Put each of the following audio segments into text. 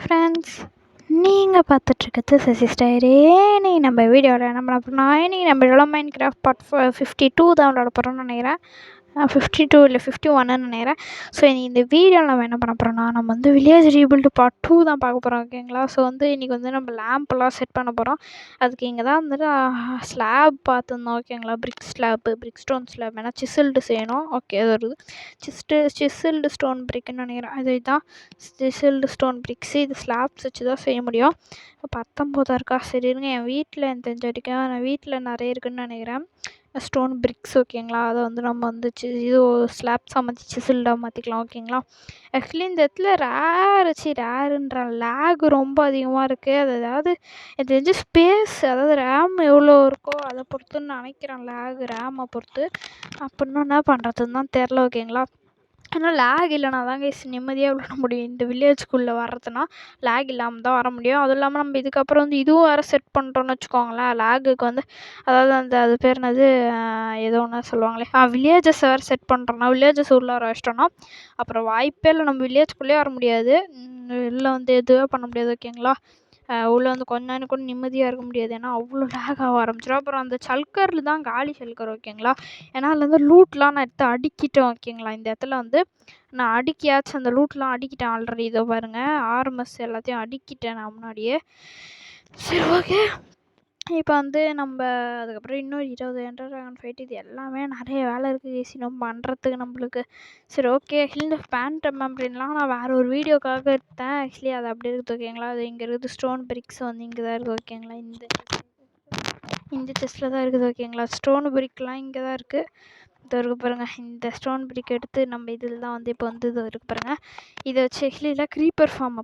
Hi friends, நீங்கள் பார்த்துட்ருக்கிறது சசி ஸ்டைரே. இன்னைக்கு நம்ம வீடியோவில் என்ன பண்ண போகிறோம்னா, இன்னைக்கு நம்ம இதெல்லாம் மைண்ட் கிராஃப்ட் பார்ட் 52 தான் விளாட போகிறோம்னு நினைக்கிறேன். 52 இல்லை 51ன்னு நினைக்கிறேன். ஸோ இந்த வீடியோவில் நம்ம என்ன பண்ண போகிறோம்னா, நம்ம வந்து வில்லேஜ் ரீபில்டு பார்ட் 2 தான் பார்க்க போகிறோம், ஓகேங்களா. ஸோ இன்றைக்கி நம்ம லேம்ப்லாம் செட் பண்ண போகிறோம். அதுக்கு இங்கே தான் வந்துட்டு ஸ்லாப் பார்த்துருந்தோம், ஓகேங்களா. பிரிக் ஸ்டோன் ஸ்லாப், ஏன்னா சிசில்டு செய்யணும். ஓகே, அது வருது சிசில்டு ஸ்டோன் பிரிக்குன்னு நினைக்கிறேன். இதுதான் சிசில்டு ஸ்டோன் பிரிக்ஸு. இது ஸ்லாப்ஸ் வச்சு தான் செய்ய முடியும். 19 இருக்கா? சரி இருங்க, என் வீட்டில் எனக்கு தெரிஞ்ச வரைக்கும் நான் வீட்டில் நிறைய இருக்குதுன்னு நினைக்கிறேன் ஸ்டோன் பிரிக்ஸ், ஓகேங்களா. அதை நம்ம இது ஸ்லாப்ஸ் அமைச்சி சிசில்டாக மாற்றிக்கலாம், ஓகேங்களா. ஆக்சுவலி இந்த இடத்துல ரேருன்ற லேக் ரொம்ப அதிகமாக இருக்குது. அது அதாவது எனக்கு தெரிஞ்சு ஸ்பேஸ், அதாவது ரேம் எவ்வளோ இருக்கோ அதை பொறுத்துன்னு நினைக்கிறேன். ரேமை பொறுத்து. அப்படின்னா என்ன பண்ணுறதுன்னு தான் தெரில, ஓகேங்களா. ஆனால் லேக் இல்லைனா தாங்க நிம்மதியாக விளாட முடியும். இந்த வில்லேஜுக்குள்ளே வர்றதுனா லேக் இல்லாமல் தான் வர முடியும். அதுவும் இல்லாமல் நம்ம இதுக்கப்புறம் இதுவும் வேறு செட் பண்ணிட்டோம்னு வச்சுக்கோங்களேன். லேகுக்கு அதாவது அது பேர் என்னது, ஏதோ ஒன்று சொல்லுவாங்களே, வில்லேஜஸ் வேறு செட் பண்ணுறோன்னா, வில்லேஜஸ் உள்ளே வர வச்சிட்டோன்னா அப்புறம் வாய்ப்பே இல்லை, நம்ம வில்லேஜ்குள்ளேயே வர முடியாது. இல்லை எதுவே பண்ண முடியாது, ஓகேங்களா. உள்ளே கொஞ்ச நேரம் கூட நிம்மதியாக இருக்க முடியாது. ஏன்னா அவ்வளோ லேக் ஆக ஆரம்பிச்சிடும். அப்புறம் அந்த சல்கரில் தான் காலி சல்கர், ஓகேங்களா. ஏன்னா அதுலேருந்து லூட்லாம் நான் எடுத்து அடுக்கிட்டேன், ஓகேங்களா. இந்த இடத்துல நான் அடுக்கியாச்சும் அந்த லூட்லாம் அடுக்கிட்டேன் ஆல்ரெடி. இதோ பாருங்கள், ஆர்எம்எஸ் எல்லாத்தையும் அடுக்கிட்டேன் நான் முன்னாடியே. சரி, ஓகே. இப்போ நம்ம அதுக்கப்புறம் இன்னொரு 20 என்டர் ட்ராகன் ஃபைட், இது எல்லாமே நிறைய வேலை இருக்குது நம்ம பண்ணுறதுக்கு நம்மளுக்கு. சரி, ஓகே. இந்த பேண்டம் அப்படின்லாம் நான் வேறு ஒரு வீடியோக்காக எடுத்தேன். ஆக்சுவலி அது அப்படி இருக்குது, ஓகேங்களா. அது இங்கே இருக்குது. ஸ்டோன் பிரிக்ஸ் இங்கே தான் இருக்குது, ஓகேங்களா. இந்த செஸ்ட்டில் தான் இருக்குது, ஓகேங்களா. ஸ்டோன் பிரிக்லாம் இங்கே தான் இருக்குது. இது இருக்குது பாருங்கள். இந்த ஸ்டோன் பிரிக் எடுத்து நம்ம இதில் தான் இப்போ இது இருக்குது பாருங்கள். இதை வச்சு ஆக்சுவலி இல்லை க்ரீப்பர் ஃபார்ம்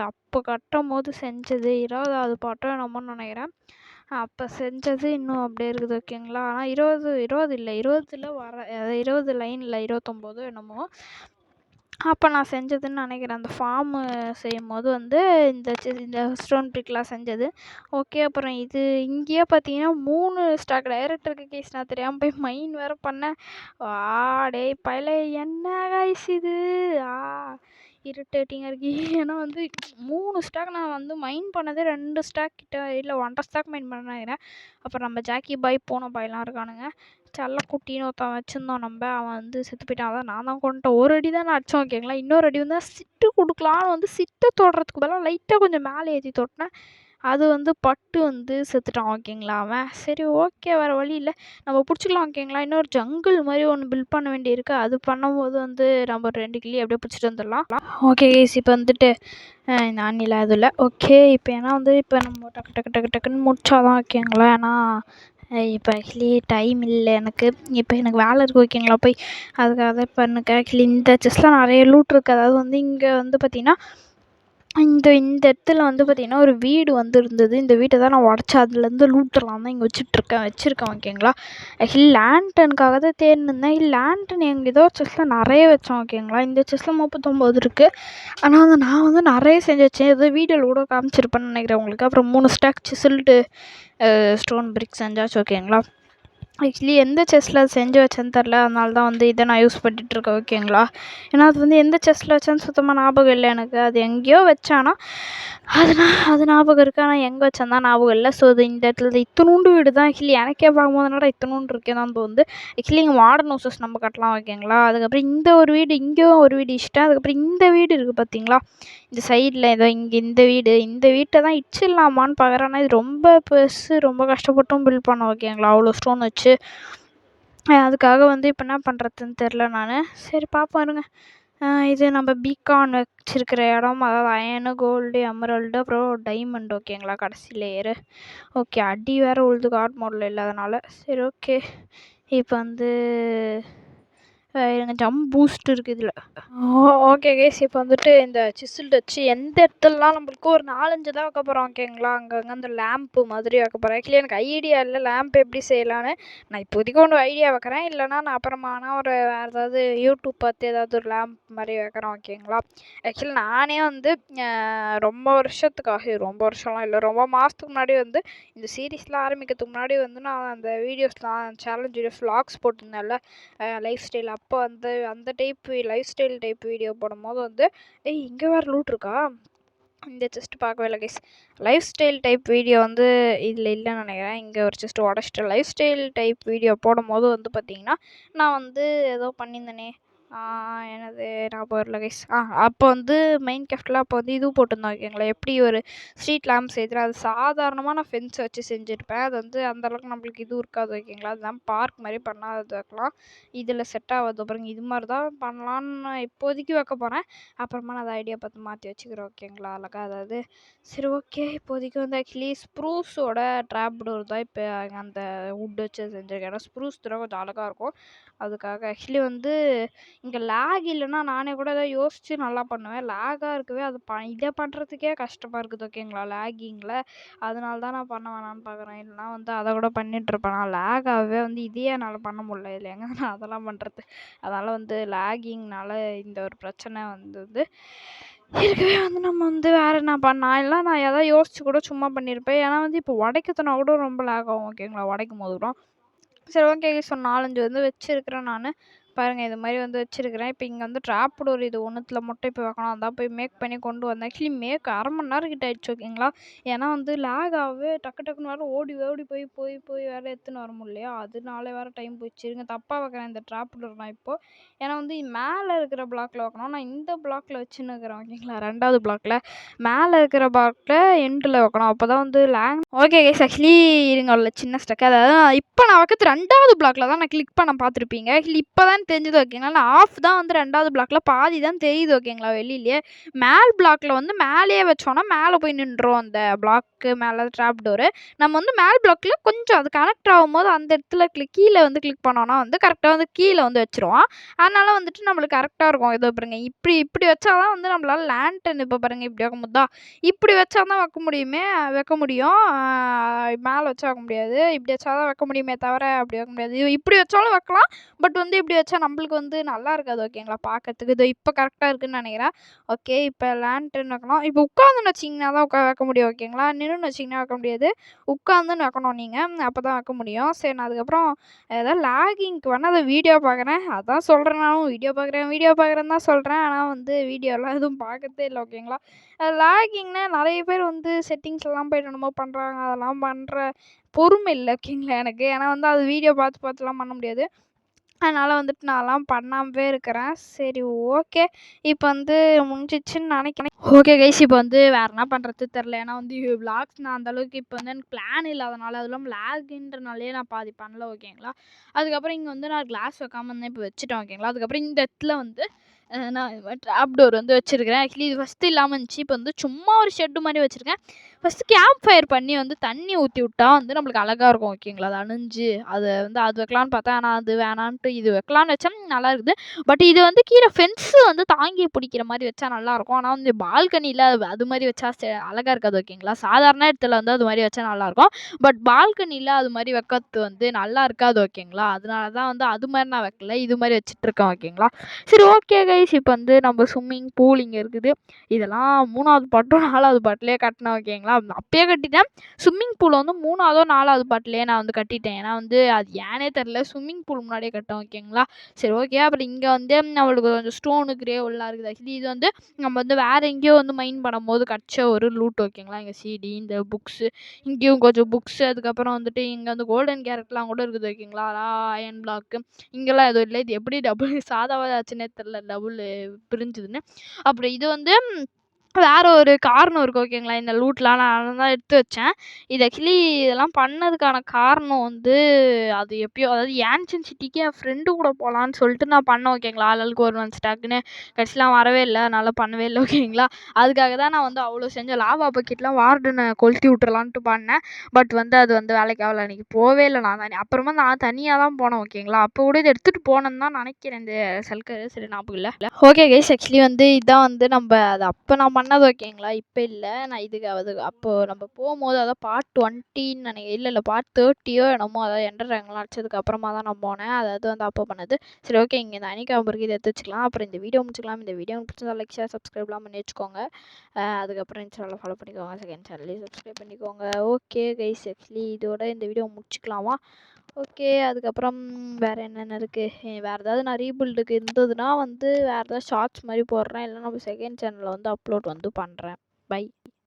அப்போ கட்டும் போது செஞ்சது 20வது பாட்டோ என்னமோன்னு நினைக்கிறேன். அப்போ செஞ்சது இன்னும் அப்படியே இருக்குது, ஓகேங்களா. ஆனால் 20 இல்லை, 20ல் வர 20 லைனில் 29 என்னமோ அப்போ நான் செஞ்சதுன்னு நினைக்கிறேன். அந்த ஃபார்மு செய்யும் போது இந்த ஸ்டோன் பிரிக்லாம் செஞ்சது. ஓகே. அப்புறம் இது இங்கேயே பார்த்தீங்கன்னா 3 ஸ்டாக் டைரக்டருக்கு கேஸ் நான் தெரியாமல் போய் மைன் வேறு பண்ணேன். டேய் பயலே, என்ன கைஸ் இது இரிட்டேட்டிங்காக இருக்கு. ஏன்னா 3 ஸ்டாக் நான் மைன் பண்ணதே 2 ஸ்டாக் கிட்ட, இல்லை 1.5 ஸ்டாக் மைன் பண்ண நினைக்கிறேன். அப்புறம் நம்ம ஜாக்கி பாய் பூனை பாய்லாம் இருக்கானுங்க. செல்லக்குட்டின்னு ஒருத்தன் வச்சுருந்தோம் அவன் செத்து போயிட்டான். அதான் நான் தான் கொண்டுட்டேன். ஒரு அடி தான் நான் அடித்தேன், ஓகேங்களா. இன்னொரு அடி சிட்டு கொடுக்கலான்னு சிட்டை தொடுறதுக்கு பதிலாக லைட்டாக கொஞ்சம் மேலே ஏற்றி தொட்டினேன். அது பட்டு செத்துட்டான், ஓகேங்களா அவன். சரி, ஓகே, வேறு வழி இல்லை, நம்ம பிடிச்சிக்கலாம், ஓகேங்களா. இன்னொரு ஜங்கிள் மாதிரி ஒன்று பில்ட் பண்ண வேண்டியிருக்கு. அது பண்ணும்போது நம்ம 2 கிளி அப்படியே பிடிச்சிட்டு வந்துடலாம். ஓகே கைஸ், இப்போ இந்த அண்ணில அது இல்லை. ஓகே, இப்போ ஏன்னா இப்போ நம்ம டக்குன்னு முடிச்சாதான், ஓகேங்களா. ஏன்னா இப்போ ஆக்சுவலி டைம் இல்லை எனக்கு. இப்போ எனக்கு வேலை இருக்குது, ஓகேங்களா. போய் அதுக்காக இப்போ எனக்கு ஆக்சுவலி இந்த செஸ்ஸில் நிறைய லூட் இருக்குது. அதாவது இங்கே பார்த்திங்கன்னா இந்த இடத்துல பார்த்திங்கன்னா ஒரு வீடு இருந்தது. இந்த வீட்டை தான் நான் உடச்சி அதுலேருந்து லூட்டெல்லாம் தான் இங்கே வச்சுருக்கேன், ஓகேங்களா. ஆக்சுவலி லேண்டனுக்காக தான் தேடினேன். லேண்டன் எங்கள் ஏதோ செஸ்ஸில் நிறைய வச்சோம், ஓகேங்களா. இந்த செஸ்ஸில் 39 இருக்குது. ஆனால் நான் நிறைய செஞ்சு வச்சேன். ஏதோ வீடியோவில் கூட காமிச்சிருப்பேன்னு நினைக்கிறேன் உங்களுக்கு. அப்புறம் 3 ஸ்டாக் சிசில்டு ஸ்டோன் பிரிக் செஞ்சாச்சு, ஓகேங்களா. ஆக்சுவலி எந்த செஸ்ஸில் செஞ்சு வச்சேன்னு தெரில. அதனால தான் இதை நான் யூஸ் பண்ணிகிட்ருக்கேன், ஓகேங்களா. ஏன்னா அது எந்த செஸ்ஸில் வச்சேன்னு சுத்தமாக ஞாபகம் இல்லை எனக்கு. அது எங்கேயோ வச்சானா அது ஞாபகம் இருக்குது. ஆனால் எங்கே வச்சேன் தான் ஞாபகம் இல்லை. ஸோ இந்த இடத்துல இத்தினூண்டு வீடு தான். ஆக்சுவலி எனக்கே பார்க்கும்போது என்னடா இத்தினூண்டு இருக்கே தான் தோணுது. ஆக்சுவலி இங்கே மாடர்ன் ஹவுசஸ் நம்ம கட்டலாம், ஓகேங்களா. அதுக்கப்புறம் இந்த ஒரு வீடு, இங்கேயும் ஒரு வீடு இஷ்டம். அதுக்கப்புறம் இந்த வீடு இருக்குது பார்த்தீங்களா, இந்த சைடில் ஏதோ இங்கே இந்த வீட்டை தான் இடிச்சிடலாமான்னு பார்க்குறேன். ஆனால் இது ரொம்ப பெருசு, ரொம்ப கஷ்டப்பட்டும் பில்ட் பண்ணோம், ஓகேங்களா. அவ்வளோ ஸ்டோன் வச்சு அதுக்காக இப்போ என்ன பண்ணுறதுன்னு தெரில நான். சரி, பார்ப்போம் இருங்க. இது நம்ம பீகான் வச்சுருக்கிற இடம், அதாவது அயனு, கோல்டு, எமரல்டு, அப்புறம் டைமண்ட், ஓகேங்களா. கடைசி லேயரு. ஓகே, அடி வேறு உழுது காட் மாடல் இல்லாதனால. சரி, ஓகே. இப்போ எனக்கு ஜம்ப் பூஸ்ட் இருக்குது இதில். ஓகே கேஸ், இப்போ இந்த சிசில்டு வச்சு எந்த இடத்துலலாம் நம்மளுக்கு ஒரு 4-5 தான் வைக்க போகிறோம், ஓகேங்களா. அங்கங்கே அந்த லேம்ப்பு மாதிரி வைக்க போகிறேன். ஆக்சுவலி எனக்கு ஐடியா இல்லை லேம்ப் எப்படி செய்யலான்னு. நான் இப்போதைக்கு ஒன்று ஐடியா வைக்கிறேன். இல்லைனா நான் அப்புறமான ஒரு வேறு ஏதாவது யூடியூப் பார்த்து ஏதாவது ஒரு லேம்ப் மாதிரி வைக்கிறேன், ஓகேங்களா. ஆக்சுவலி நானே ரொம்ப வருஷத்துக்காக, ரொம்ப வருஷம்லாம் இல்லை, ரொம்ப மாதத்துக்கு முன்னாடி இந்த சீரீஸ்லாம் ஆரம்பிக்கிறதுக்கு முன்னாடி நான் அந்த வீடியோஸ்லாம் சேலஞ்ச் வீடியோஸ் விளாக்ஸ் போட்டிருந்தேன்ல, லைஃப் ஸ்டைல். அப்போ அந்த type life style type video போடும்போது ஏய் இங்கே வேறு லூட் இருக்கா, இந்த செஸ்ட் பார்க்கவே இல்லை guys. Life style type video வந்து இதில் இல்லைன்னு நினைக்கிறேன். இங்கே ஒரு செஸ்ட் உடச்சிட்டு லைஃப் ஸ்டைல் டைப் வீடியோ போடும்போது வந்து பார்த்தீங்கன்னா நான் வந்து ஏதோ பண்ணியிருந்தேனே, எனது ஞாபகம் வரல கைஸ். அப்போ வந்து மெயின் கிராஃப்டில் அப்போ வந்து இது போட்டிருந்தோம் ஓகேங்களா, எப்படி ஒரு ஸ்ட்ரீட் லேம்ப் செய்யுது. அது சாதாரணமாக நான் ஃபென்ஸ் வச்சு செஞ்சுருப்பேன். அது வந்து அந்தளவுக்கு நம்மளுக்கு இது இருக்காது ஓகேங்களா. அதுதான் பார்க் மாதிரி பண்ணாதது வைக்கலாம். இதில் செட் ஆகாது. அப்புறம் இது மாதிரி தான் பண்ணலான்னு நான் இப்போதைக்கு வைக்க போகிறேன். அப்புறமா நான் அதை ஐடியா பார்த்து மாற்றி வச்சுக்கிறேன் ஓகேங்களா. அழகாக அதாவது சரி ஓகே. இப்போதைக்கு வந்து ஆக்சுவலி ஸ்ப்ரூஸோட ட்ராப் டோர் தான் இப்போ அந்த வுட் வச்சு செஞ்சுருக்கேன். ஏன்னா ஸ்ப்ரூஸ் தான் கொஞ்சம் அழகாக இருக்கும். அதுக்காக ஆக்சுவலி வந்து இங்கே லேக் இல்லைன்னா நானே கூட ஏதாவது யோசித்து நல்லா பண்ணுவேன். லேகாக இருக்கவே அது இதை பண்ணுறதுக்கே கஷ்டமாக இருக்குது ஓகேங்களா லேகிங்கில். அதனால தான் நான் பண்ண வேணான்னு பார்க்குறேன். இல்லைனா வந்து அதை கூட பண்ணிகிட்ருப்பேன். நான் லேகாகவே வந்து இதையே என்னால் பண்ண முடியல. இல்லை எங்கே நான் அதெல்லாம் பண்ணுறது. அதனால் வந்து லேகிங்னால இந்த ஒரு பிரச்சனை வந்து இருக்கவே வந்து நம்ம வந்து வேறு என்ன பண்ணலாம். இல்லை நான் எதாவது யோசித்து கூட சும்மா பண்ணியிருப்பேன். ஏன்னா வந்து இப்போ உடைக்கத்துனா கூட ரொம்ப லேக் ஆகும் ஓகேங்களா உடைக்கும் போது கூட. சரி ஓகே ஸோ 4-5 வந்து வச்சுருக்கிறேன் நான். பாருங்கள் இது மாதிரி வந்து வச்சுருக்கிறேன். இப்போ இங்கே வந்து ட்ராப் டோர் இது ஒன்றுத்தில் மட்டும் இப்போ வைக்கணும். அதான் போய் மேக் பண்ணி கொண்டு வந்தேன். ஆக்சுவலி மேக் 1/2 மணி நேரம் கிட்ட ஆயிடுச்சு ஓகேங்களா. ஏன்னா வந்து லேக் ஆகவே டக்கு டக்குன்னு வேறு ஓடி ஓடி போய் வேறு எடுத்துன்னு வர முடியலையா. அதனால வேறு டைம் போயிடுச்சு. இருங்க தப்பாக வைக்கிறேன் இந்த ட்ராப் டோர் நான் இப்போது. ஏன்னா வந்து மேலே இருக்கிற பிளாக்கில் வைக்கணும். நான் இந்த பிளாக்கில் வச்சுன்னு இருக்கிறேன் ஓகேங்களா. 2வது பிளாக்கில் மேலே இருக்கிற பிளாக்கில் எண்டில் வைக்கணும். அப்போ தான் வந்து ஓகே கைஸ். ஆக்சுவலி இருங்க உள்ள சின்ன ஸ்டக். அதாவது இப்போ நான் வைக்கிறது 2வது பிளாக்கில் தான் நான் கிளிக் பண்ண பார்த்துருப்பீங்க. ஆக்சுவலி இப்போ தான் தெரிஞ்சது ஓகேங்களா. நான் ஆஃப் தான் வந்து 2வது பிளாக்கில் பாதி தான் தெரியுது ஓகேங்களா வெளியிலேயே. மேல் பிளாக்கில் வந்து மேலேயே வச்சோன்னா மேலே போய் நின்றோம் அந்த பிளாக்கு மேலே ட்ராப் டோரு. நம்ம வந்து மேல் பிளாக்கில் கொஞ்சம் அது கனெக்ட் ஆகும்போது அந்த இடத்துல கீழே வந்து கிளிக் பண்ணோன்னா வந்து கரெக்டாக வந்து கீழே வந்து வச்சுருவோம். அதனால் வந்துட்டு நம்மளுக்கு கரெக்டாக இருக்கும். இதோ பாருங்க இப்படி வச்சா தான் வந்து நம்மளால் லேண்டன் இப்போ பாருங்கள் இப்படி வைக்கும் போது தான் இப்படி வச்சா தான் வைக்க முடியும். மேலே வச்சா வைக்க முடியாது. இப்படி வச்சா தான் வைக்க முடியுமே தவிர அப்படி வைக்க முடியாது. இப்படி வச்சாலும் வைக்கலாம். பட் வந்து இப்படி வச்சா நம்மளுக்கு வந்து நல்லா இருக்காது ஓகேங்களா பார்க்கறதுக்கு. இதோ இப்போ கரெக்டாக இருக்குதுன்னு நினைக்கிறேன். ஓகே இப்போ லேண்டன் வைக்கணும். இப்போ உட்காந்துன்னு வச்சிங்கன்னா தான் வைக்க முடியும் ஓகேங்களா. நின்றுன்னு வச்சிங்கன்னா வைக்க முடியாது. உட்காந்துன்னு வைக்கணும் நீங்கள். அப்போ தான் வைக்க முடியும். சரி நான் அதுக்கப்புறம் ஏதாவது லேகிங்க்கு வேணால் அதை வீடியோ பார்க்குறேன். அதான் சொல்கிறேன் நானும் வீடியோ பார்க்குறேன்னு தான் சொல்கிறேன். ஆனால் வந்து வீடியோலாம் எதுவும் பார்க்கறதே இல்லை ஓகேங்களா. லேகிங்னா நிறைய பேர் வந்து செட்டிங்ஸ் எல்லாம் போய்ட்டு என்னமோ பண்ணுறாங்க. அதெல்லாம் பண்ணுற பொறுமை இல்லை ஓகேங்களா எனக்கு. ஏன்னா வந்து அது வீடியோ பார்த்துலாம் பண்ண முடியாது. அதனால் வந்துட்டு நான்லாம் பண்ணாமவே இருக்கிறேன். சரி ஓகே. இப்போ வந்து முடிஞ்சிடுச்சுன்னு நினைக்கிறேன். Okay guys. இப்போ வந்து வேறு என்ன பண்ணுறது தெரில. ஏன்னா வந்து விளாக்ஸ் நான் அந்தளவுக்கு இப்போ வந்து எனக்கு பிளான் இல்லாதனால அதுவும் லேகுன்றனாலே நான் பாதி பண்ணல ஓகேங்களா. அதுக்கப்புறம் இங்கே வந்து நான் கிளாஸ் வைக்காம இருந்தேன். இப்போ வச்சுட்டேன் ஓகேங்களா. அதுக்கப்புறம் இந்த இடத்துல வந்து நான் இது மாதிரி ட்ராப் டோர் வந்து வச்சுருக்கிறேன். ஆக்சுவலி இது ஃபஸ்ட்டு இல்லாமல் இருந்துச்சு. இப்போ வந்து சும்மா ஒரு ஷெட்டு மாதிரி வச்சுருக்கேன். ஃபஸ்ட்டு கேம்ப் ஃபயர் பண்ணி வந்து தண்ணி ஊற்றி விட்டா வந்து நம்மளுக்கு அழகாக இருக்கும் ஓகேங்களா. அது அணிஞ்சு அது வந்து அது வைக்கலான்னு பார்த்தேன். ஆனால் அது வேணான்ட்டு இது வைக்கலான்னு வச்சேன். நல்லா இருக்குது. பட் இது வந்து கீழே ஃபென்ஸு வந்து தாங்கி பிடிக்கிற மாதிரி வச்சா நல்லாயிருக்கும். ஆனால் வந்து பால்கனியில் அது மாதிரி வச்சா அழகாக இருக்காது ஓகேங்களா. சாதாரண இடத்துல வந்து அது மாதிரி வச்சா நல்லாயிருக்கும். பட் பால்கனியில் அது மாதிரி வைக்கிறது வந்து நல்லா இருக்காது ஓகேங்களா. அதனால தான் வந்து அது மாதிரி நான் வைக்கல. இது மாதிரி வச்சுட்ருக்கேன் ஓகேங்களா. சரி ஓகே கைஸ். இப்போ வந்து நம்ம ஸ்விம்மிங் பூல் இங்கே இருக்குது. இதெல்லாம் 3வது பார்ட்டும் 4வது பார்ட்லேயே கட்டினேன் ஓகேங்களா. அப்பயே கட்டிட்டேன். ஸ்விம்மிங் பூல் வந்து 3வதோ 4வது பார்ட்லேயே நான் வந்து கட்டிட்டேன். ஏன்னா வந்து அது ஏனே தெரில ஸ்விம்மிங் பூல் முன்னாடியே கட்டேன் ஓகேங்களா. சரி ஓகே. அப்புறம் இங்கே வந்து நம்மளுக்கு கொஞ்சம் ஸ்டோனு கிரேவெல்லாம் இருக்குது. ஆக்சுவலி இது வந்து நம்ம வந்து வேறு எங்கேயோ வந்து மைன் பண்ணும்போது கிடச்ச ஒரு லூட் ஓகேங்களா. இங்கே சிடி இந்த புக்ஸு இங்கேயும் கொஞ்சம் புக்ஸு அதுக்கப்புறம் வந்துட்டு இங்கே வந்து கோல்டன் கேரட்லாம் கூட இருக்குது ஓகேங்களா. அயன் பிளாக்கு இங்கெல்லாம் எதுவும் இல்லை. இது எப்படி டபுள் சாதாவாக ஆச்சுன்னே தெரில டபுள் பிரிஞ்சுதுன்னு. அப்புறம் இது வந்து வேறு ஒரு காரணம் இருக்குது ஓகேங்களா. இந்த லூட்லாம் நான் தான் எடுத்து வச்சேன். இது ஆக்சுவலி இதெல்லாம் பண்ணதுக்கான காரணம் வந்து அது எப்பயோ அதாவது ஏன்ஷியன்ட் சிட்டிக்கு என் ஃப்ரெண்டு கூட போகலான்னு சொல்லிட்டு நான் பண்ணேன் ஓகேங்களா. ஆளுக்கு ஒரு ஒன் ஸ்டாக்குன்னு கடைசிலாம் வரவே இல்லை. அதனால் பண்ணவே இல்லை ஓகேங்களா. அதுக்காக தான் நான் வந்து அவ்வளோ செஞ்சேன். லாவா பக்கெட்லாம் வார்டனை கொளுத்தி விட்டுறலான்ட்டு பண்ணேன். பட் வந்து அது வந்து வேலைக்கு ஆகல. அன்றைக்கி போவே இல்லை நான் தான். அப்புறமா நான் தனியாக தான் போனேன் ஓகேங்களா. அப்போ கூட இதை எடுத்துகிட்டு போனேன்னு தான் நினைக்கிறேன். இந்த சல்கர் சரி ஞாபகம் இல்லை. Okay guys. ஆக்சுவலி வந்து இதான் வந்து நம்ம அது அப்போ நான் பண்ணது ஓகேங்களா. இப்போ இல்லை. நான் அது அப்போது நம்ம போகும்போது அதான் பார்ட் 20ன்னு நினைக்கிறேன். இல்லை பார்ட் 30யோ என்னமோ அதாவது எண்டர் ரேங்க்லாம் அடிச்சதுக்கு அப்புறமா தான் நான் போனேன். அதாவது வந்து அப்போ பண்ணது. சரி ஓகே. இங்கே இந்த அனிகாம்பு இருக்குது. இதை எடுத்து வச்சுக்கலாம். அப்புறம் இந்த வீடியோ முடிச்சுக்கலாம். இந்த வீடியோ பிடிச்சதா லைக் ஷேர் சப்ஸ்கிரைப்லாம் பண்ணி வச்சுக்கோங்க. அதுக்கப்புறம் இன்ஸ்டாவில் ஃபாலோ பண்ணிக்கோங்க. செகண்ட் சேனல்லையும் சப்ஸ்கிரைப் பண்ணிக்கோங்க. Okay guys. ஆக்சுவலி இதோட இந்த வீடியோ முடிச்சுக்கலாமா. ஓகே. அதுக்கப்புறம் வேறு என்னென்ன இருக்குது. வேறு ஏதாவது நான் ரீபில்டுக்கு இருந்ததுன்னா வந்து வேறு ஏதாவது ஷார்ட்ஸ் மாதிரி போடுறேன். இல்லைனா நம்ம செகண்ட் சேனலில் வந்து அப்லோட் வந்து பண்ணுறேன். பை.